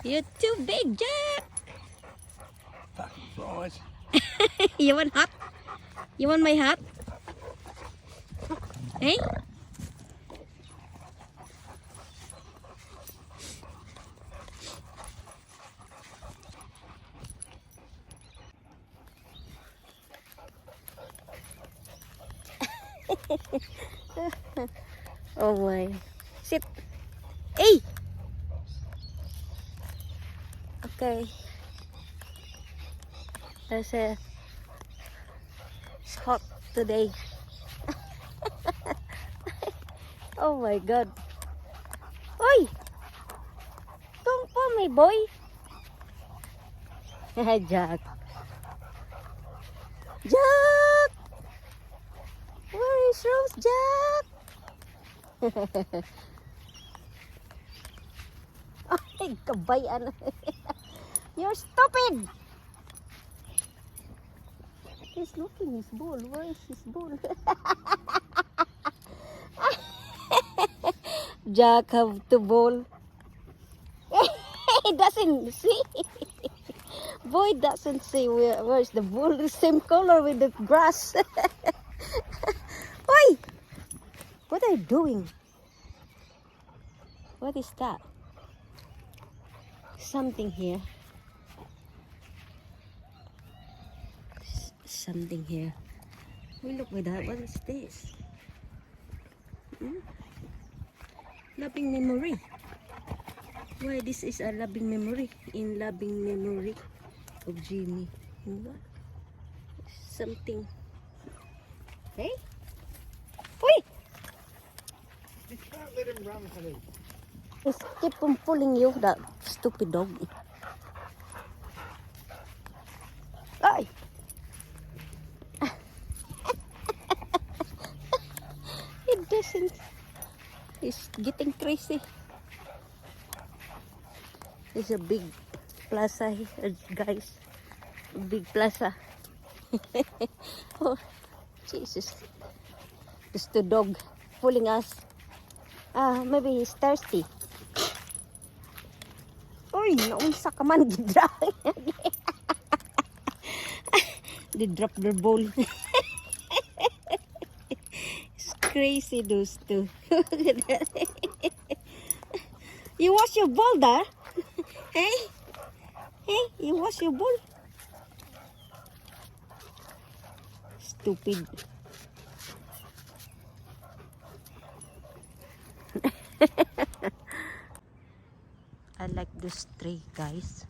You're too big, Jack. Fucking flies. You want hot? You want my hat? Hey? Oh my. Sit. Hey! Okay. It's hot today. Oh my god. Oi! Come for me, boy. Jack. Jack! Where is Rose, Jack? Ay, kabayan. You're stupid! He's looking his ball. Where is his ball? Jack have to ball. He doesn't see. Boy doesn't see where's the ball. The same color with the grass. Oi! What are you doing? What is that? Something here. Something here. We look with that. What is this? Loving memory. Why this is a loving memory? In loving memory of Jimmy. What? Something. Hey? Wait! You can't let him run, honey. Just keep on pulling you, that stupid dog. Ay! It doesn't. It's getting crazy. It's a big plaza here, guys. A big plaza. Oh, Jesus. Just the dog pulling us. Maybe he's thirsty. Uy, naunsa ka man, gidrag. They drop their bowl. It's crazy, those two. You wash your bowl there? Hey? Hey, you wash your bowl? Stupid. I like this tree, guys.